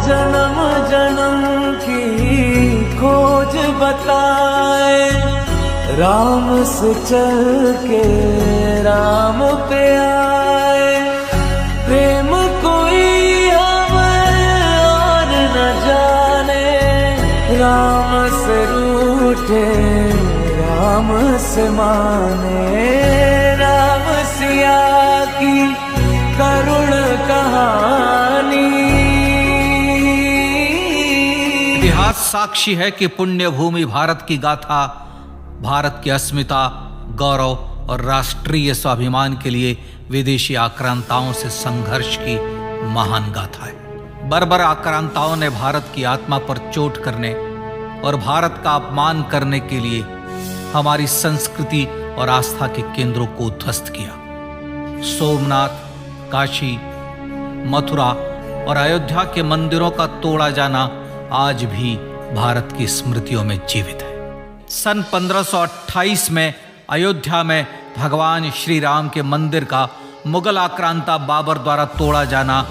जन्म जन्म की खोज बताए, राम से चल के राम पे आए। प्रेम कोई हमें और न जाने, राम से रूठे राम से माने। राम सिया की करुण कहानी। इतिहास साक्षी है कि पुण्य भूमि भारत की गाथा भारत की अस्मिता, गौरव और राष्ट्रीय स्वाभिमान के लिए विदेशी आक्रांताओं से संघर्ष की महान गाथा है। बर्बर आक्रांताओं ने भारत की आत्मा पर चोट करने और भारत का अपमान करने के लिए हमारी संस्कृति और आस्था के केंद्रों को ध्वस्त किया। सोमनाथ, काशी, मथुरा और अयोध्या के मंदिरों का तोड़ा जाना आज भी भारत की स्मृतियों में जीवित है। सन 1528 में अयोध्या में भगवान श्री राम के मंदिर का मुगल आक्रांता बाबर द्वारा तोड़ा जाना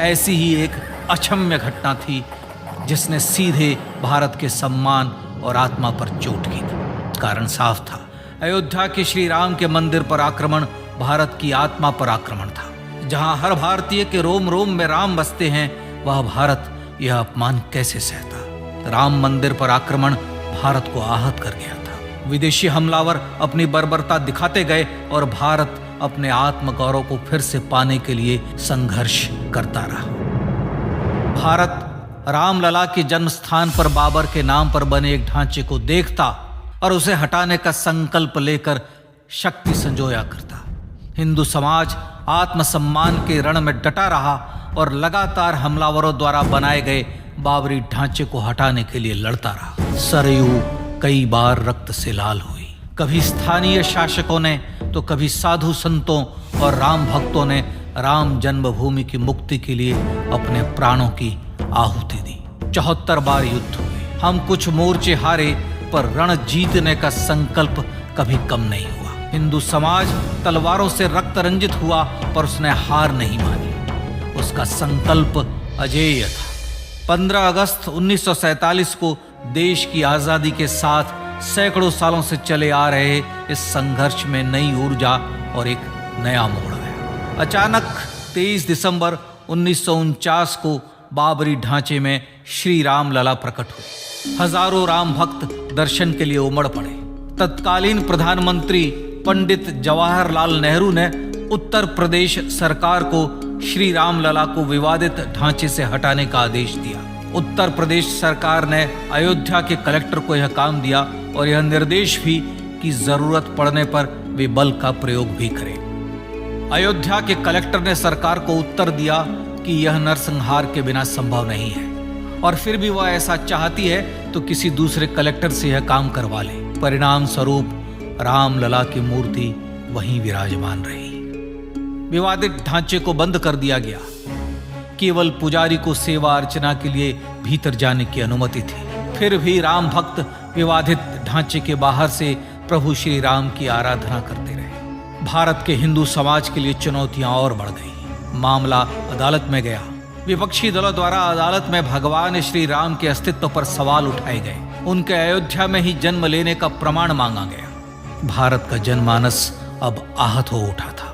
ऐसी ही एक अक्षम्य घटना थी जिसने सीधे भारत के सम्मान और आत्मा पर चोट की थी। कारण साफ था, अयोध्या के श्री राम के मंदिर पर आक्रमण भारत की आत्मा पर आक्रमण था। जहां हर भारतीय के रोम रोम में राम बसते हैं, वह भारत यह अपमान कैसे सहता। राम मंदिर पर आक्रमण भारत को आहत कर गया था। विदेशी हमलावर अपनी बर्बरता दिखाते गए और भारत अपने आत्मगौरव को फिर से पाने के लिए संघर्ष करता रहा। भारत रामलला के जन्म स्थान पर बाबर के नाम पर बने एक ढांचे को देखता और उसे हटाने का संकल्प लेकर शक्ति संजोया करता। हिंदू समाज आत्मसम्मान के रण में डटा रहा और लगातार हमलावरों द्वारा बनाए गए बाबरी ढांचे को हटाने के लिए लड़ता रहा। सरयू कई बार रक्त से लाल हुई। कभी स्थानीय शासकों ने तो कभी साधु संतों और राम भक्तों ने राम जन्मभूमि की मुक्ति के लिए अपने प्राणों की आहुति दी। 74 बार युद्ध हुए। हम कुछ मोर्चे हारे, पर रण जीतने का संकल्प कभी कम नहीं हुआ। हिंदू समाज तलवारों से रक्त रंजित हुआ, पर उसने हार नहीं मानी। उसका संकल्प अजेय था। 15 अगस्त 1947 को देश की आजादी के साथ सैकड़ों सालों से चले आ रहे इस संघर्ष में नई ऊर्जा और एक नया मोड़ आया। अचानक 23 दिसंबर 1949 को बाबरी ढांचे में श्री राम लला प्रकट हुए। हजारों राम भक्त दर्शन के लिए उमड़ पड़े। तत्कालीन प्रधानमंत्री पंडित जवाहरलाल नेहरू ने उत्तर प्रदेश सरकार को श्री राम लला को विवादित ढांचे से हटाने का आदेश दिया। उत्तर प्रदेश सरकार ने अयोध्या के कलेक्टर को यह काम दिया और यह निर्देश भी कि जरूरत पड़ने पर वे बल का प्रयोग भी करें। अयोध्या के कलेक्टर ने सरकार को उत्तर दिया कि यह नरसंहार के बिना संभव नहीं है, और फिर भी वह ऐसा चाहती है तो किसी दूसरे कलेक्टर से यह काम करवा ले। परिणाम स्वरूप रामलला की मूर्ति वहीं विराजमान रही। विवादित ढांचे को बंद कर दिया गया। केवल पुजारी को सेवा अर्चना के लिए भीतर जाने की अनुमति थी। फिर भी राम भक्त विवादित ढांचे के बाहर से प्रभु श्री राम की आराधना करते रहे। भारत के हिंदू समाज के लिए चुनौतियां और बढ़ गई। मामला अदालत में गया। विपक्षी दलों द्वारा अदालत में भगवान श्री राम के अस्तित्व पर सवाल उठाए गए। उनके अयोध्या में ही जन्म लेने का प्रमाण मांगा गया। भारत का जनमानस अब आहत हो उठा था।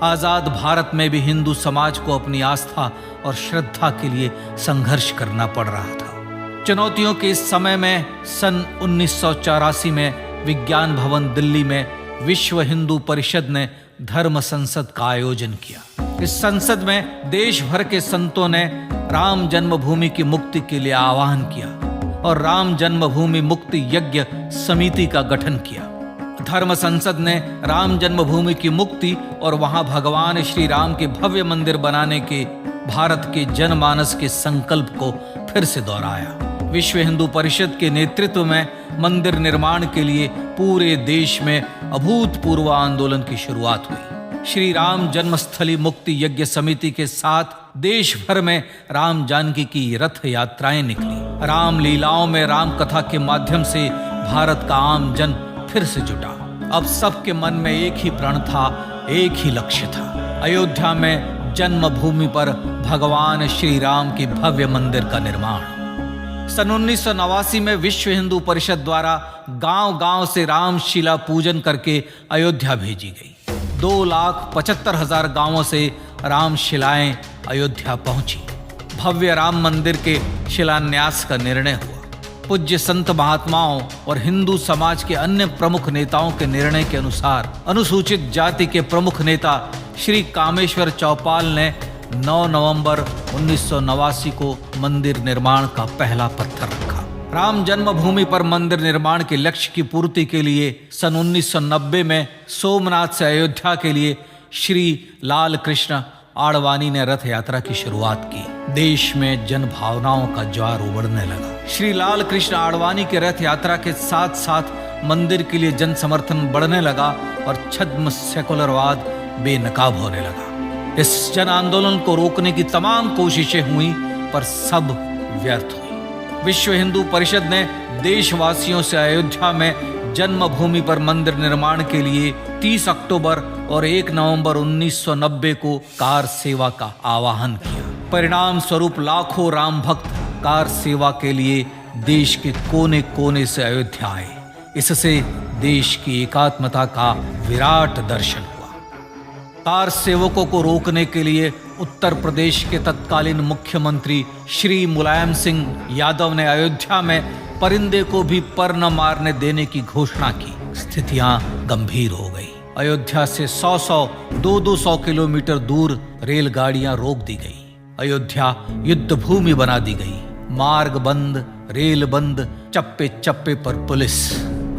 आजाद भारत में भी हिंदू समाज को अपनी आस्था और श्रद्धा के लिए संघर्ष करना पड़ रहा था। चुनौतियों के इस समय में सन 1984 में विज्ञान भवन दिल्ली में विश्व हिंदू परिषद ने धर्म संसद का आयोजन किया। इस संसद में देश भर के संतों ने राम जन्मभूमि की मुक्ति के लिए आह्वान किया और राम जन्मभूमि मुक्ति यज्ञ समिति का गठन किया। धर्म संसद ने राम जन्मभूमि की मुक्ति और वहां भगवान श्री राम के भव्य मंदिर बनाने के भारत के जनमानस के संकल्प को फिर से दोहराया। विश्व हिंदू परिषद के नेतृत्व में मंदिर निर्माण के लिए पूरे देश में अभूतपूर्व आंदोलन की शुरुआत हुई। श्री राम जन्मस्थली मुक्ति यज्ञ समिति के साथ देश भर में राम जानकी की रथ यात्राएं निकली। राम लीलाओं में राम कथा के माध्यम से भारत का आम जन फिर से जुटा। अब सबके मन में एक ही प्रण था, एक ही लक्ष्य था। अयोध्या में जन्मभूमि पर भगवान श्री राम के भव्य मंदिर का निर्माण। सन 1989 में विश्व हिंदू परिषद द्वारा गांव-गांव से रामशिला पूजन करके अयोध्या भेजी गई। 2,75,000 गांवों से रामशिलाएं अयोध्या पहुंची। भव्य राम मंदिर के शिलान्यास का निर्णय हुआ। पूज्य संत महात्माओं और हिंदू समाज के अन्य प्रमुख नेताओं के निर्णय के अनुसार अनुसूचित जाति के प्रमुख नेता श्री कामेश्वर चौपाल ने 9 नवंबर 1989 को मंदिर निर्माण का पहला पत्थर रखा। राम जन्मभूमि पर मंदिर निर्माण के लक्ष्य की पूर्ति के लिए सन 1990 में सोमनाथ से अयोध्या के लिए श्री लाल कृष्ण आडवाणी ने रथ यात्रा की शुरुआत की। देश में जन भावनाओं का ज्वार उमड़ने लगा। श्री लाल कृष्ण आडवाणी के रथ यात्रा के साथ साथ मंदिर के लिए जन समर्थन बढ़ने लगा और छद्म सेकुलरवाद बेनकाब होने लगा। इस जन आंदोलन को रोकने की तमाम कोशिशें हुई पर सब व्यर्थ हुई। विश्व हिंदू परिषद ने देशवासियों से अयोध्या में जन्मभूमि पर मंदिर निर्माण के लिए 30 अक्टूबर और 1 नवंबर 1990 को कार सेवा का आह्वान किया। परिणाम स्वरूप लाखों राम भक्त कार सेवा के लिए देश के कोने कोने से अयोध्या आए। इससे देश की एकात्मता का विराट दर्शन हुआ। कार सेवकों को रोकने के लिए उत्तर प्रदेश के तत्कालीन मुख्यमंत्री श्री मुलायम सिंह यादव ने अयोध्या में परिंदे को भी पर न मारने देने की घोषणा की। स्थितियां गंभीर हो गई। अयोध्या से 100-100, 200 किलोमीटर दूर रेलगाड़ियां रोक दी गई। अयोध्या युद्ध भूमि बना दी गई। मार्ग बंद, रेल बंद, चप्पे चप्पे पर पुलिस।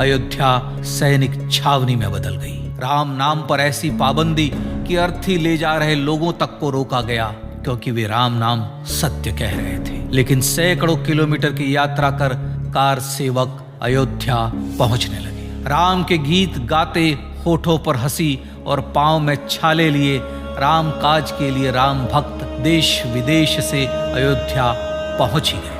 अयोध्या सैनिक छावनी में बदल गई। राम नाम पर ऐसी पाबंदी कि अर्थी ले जा रहे लोगों तक को रोका गया क्योंकि वे राम नाम सत्य कह रहे थे। लेकिन सैकड़ों किलोमीटर की यात्रा कर कार सेवक अयोध्या पहुंचने लगे। राम के गीत गाते, होठों पर हंसी और पांव में छाले लिए राम काज के लिए राम भक्त देश विदेश से अयोध्या पहुंच ही गए।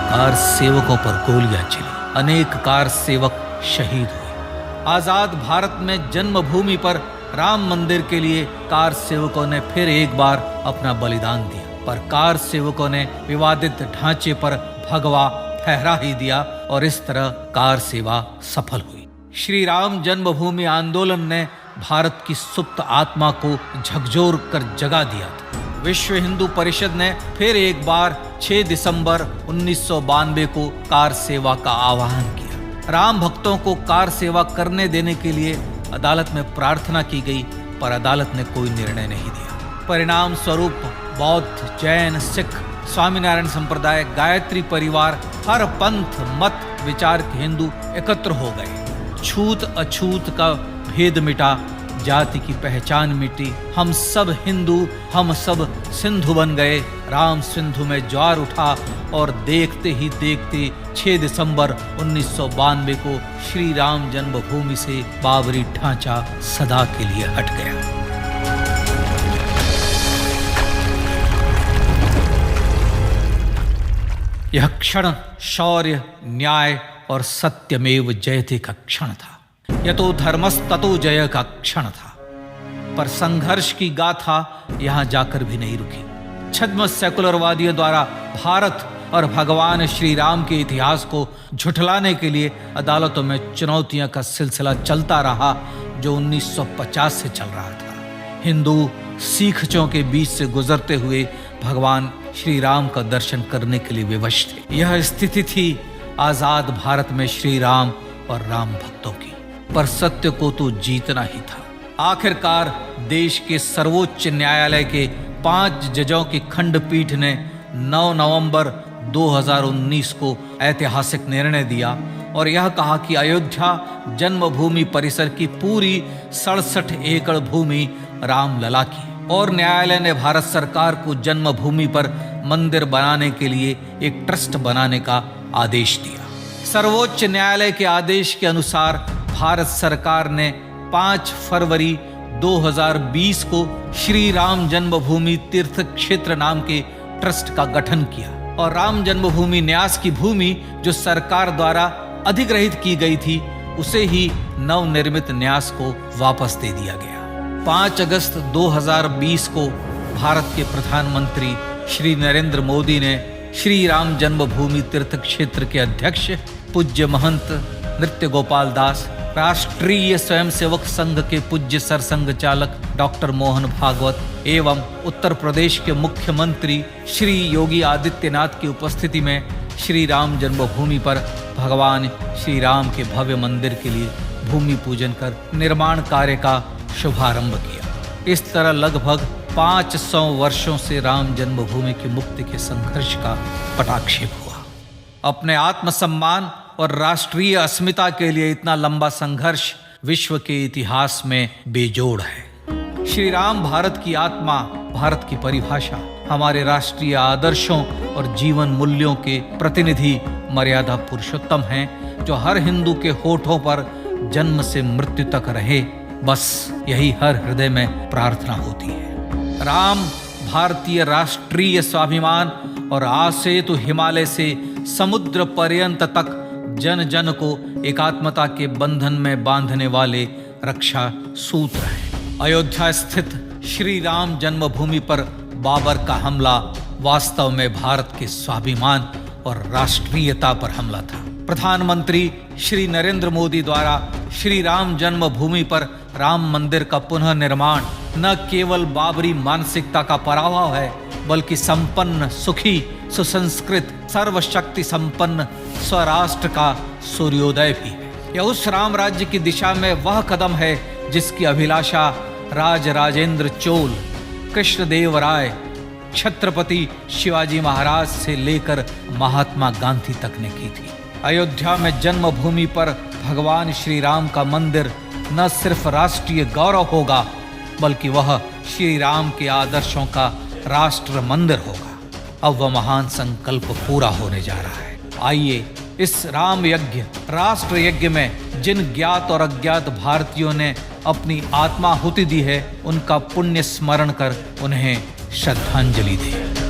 कार सेवकों पर गोलियां चली। अनेक कार सेवक शहीद हुए। आजाद भारत में जन्मभूमि पर राम मंदिर के लिए कार सेवकों ने फिर एक बार अपना बलिदान दिया, पर कार सेवकों ने विवादित ढांचे पर भगवा फहरा ही दिया और इस तरह कार सेवा सफल हुई। श्री राम जन्मभूमि आंदोलन ने भारत की सुप्त आत्मा को झकझोर कर जगा दिया था। विश्व हिंदू परिषद ने फिर एक बार 6 दिसंबर 1992 को कार सेवा का आह्वान किया। राम भक्तों को कार सेवा करने देने के लिए अदालत में प्रार्थना की गई, पर अदालत ने कोई निर्णय नहीं दिया। परिणाम स्वरूप बौद्ध, जैन, सिख, स्वामीनारायण संप्रदाय, गायत्री परिवार, हर पंथ मत विचार के हिंदू एकत्र हो गए। छूत अछूत का भेद मिटा, जाति की पहचान मिटी। हम सब हिंदू, हम सब सिंधु बन गए। राम सिंधु में ज्वार उठा और देखते ही देखते 6 दिसंबर 1992 को श्री राम जन्मभूमि से बाबरी ढांचा सदा के लिए हट गया। यह क्षण शौर्य, न्याय और सत्यमेव जयते का क्षण था। यह तो धर्मस्ततो जय का क्षण था। पर संघर्ष की गाथा यहां जाकर भी नहीं रुकी। छद्म सेकुलरवादियों द्वारा भारत और भगवान श्री राम के इतिहास को झुठलाने के लिए अदालतों में चुनौतियों का सिलसिला चलता रहा, जो 1950 से चल रहा था। हिंदू सिखों के बीच से गुजरते हुए भगवान श्री राम का दर्शन करने के लिए विवश थे। यह स्थिति थी आजाद भारत में श्री राम और राम भक्तों की। पर सत्य को तो जीतना ही था। आखिरकार देश के सर्वोच्च न्यायालय के 5 जजों की खंडपीठ ने 9 नवंबर 2019 को ऐतिहासिक निर्णय दिया और यह कहा कि अयोध्या जन्मभूमि परिसर की पूरी 67 एकड़ भूमि रामलला की। और न्यायालय ने भारत सरकार को जन्मभूमि पर मंदिर बनाने के लिए एक ट्रस्ट बनाने का आदेश दिया। सर्वोच्च न्यायालय के आदेश के अनुसार भारत सरकार ने 5 फरवरी 2020 को श्री राम जन्मभूमि तीर्थ क्षेत्र नाम के ट्रस्ट का गठन किया और राम जन्मभूमि न्यास की भूमि जो सरकार द्वारा अधिग्रहित की गई थी, उसे ही नवनिर्मित न्यास को वापस दे दिया गया। 5 अगस्त 2020 को भारत के प्रधानमंत्री श्री नरेंद्र मोदी ने श्री राम जन्मभूमि तीर्थ क्षेत्र के अध्यक्ष पूज्य महंत नृत्य गोपाल दास, राष्ट्रीय स्वयंसेवक संघ के पूज्य सरसंघ चालक डॉक्टर मोहन भागवत एवं उत्तर प्रदेश के मुख्यमंत्री श्री योगी आदित्यनाथ की उपस्थिति में श्री राम जन्मभूमि पर भगवान श्री राम के भव्य मंदिर के लिए भूमि पूजन कर निर्माण कार्य का शुभारंभ किया। इस तरह लगभग 500 वर्षों से राम जन्मभूमि की मुक्ति के संघर्ष का पटाक्षेप हुआ। अपने आत्मसम्मान और राष्ट्रीय अस्मिता के लिए इतना लंबा संघर्ष विश्व के इतिहास में बेजोड़ है। श्री राम भारत की आत्मा, भारत की परिभाषा, हमारे राष्ट्रीय आदर्शों और जीवन मूल्यों के प्रतिनिधि मर्यादा पुरुषोत्तम हैं, जो हर हिंदू के होठों पर जन्म से मृत्यु तक रहे, बस यही हर हृदय में प्रार्थना होती है। राम भारतीय राष्ट्रीय स्वाभिमान और आसेतु हिमालय से समुद्र पर्यंत तक जन जन को एकात्मता के बंधन में बांधने वाले रक्षा सूत्र है। अयोध्या स्थित श्री राम जन्मभूमि पर बाबर का हमला वास्तव में भारत के स्वाभिमान और राष्ट्रीयता पर हमला था। प्रधानमंत्री श्री नरेंद्र मोदी द्वारा श्री राम जन्मभूमि पर राम मंदिर का पुनः निर्माण न केवल बाबरी मानसिकता का पराभव है, बल्कि संपन्न, सुखी, सुसंस्कृत, सर्वशक्ति संपन्न स्वराष्ट्र का सूर्योदय भी है। यह उस राम राज्य की दिशा में वह कदम है जिसकी अभिलाषा राज राजेंद्र चोल, कृष्णदेव राय, छत्रपति शिवाजी महाराज से लेकर महात्मा गांधी तक ने की थी। अयोध्या में जन्मभूमि पर भगवान श्री राम का मंदिर न सिर्फ राष्ट्रीय गौरव होगा, बल्कि वह श्री राम के आदर्शों का राष्ट्र मंदिर होगा। अब वह महान संकल्प पूरा होने जा रहा है। आइए इस राम यज्ञ, राष्ट्र यज्ञ में जिन ज्ञात और अज्ञात भारतीयों ने अपनी आत्माहुति दी है, उनका पुण्य स्मरण कर उन्हें श्रद्धांजलि दें।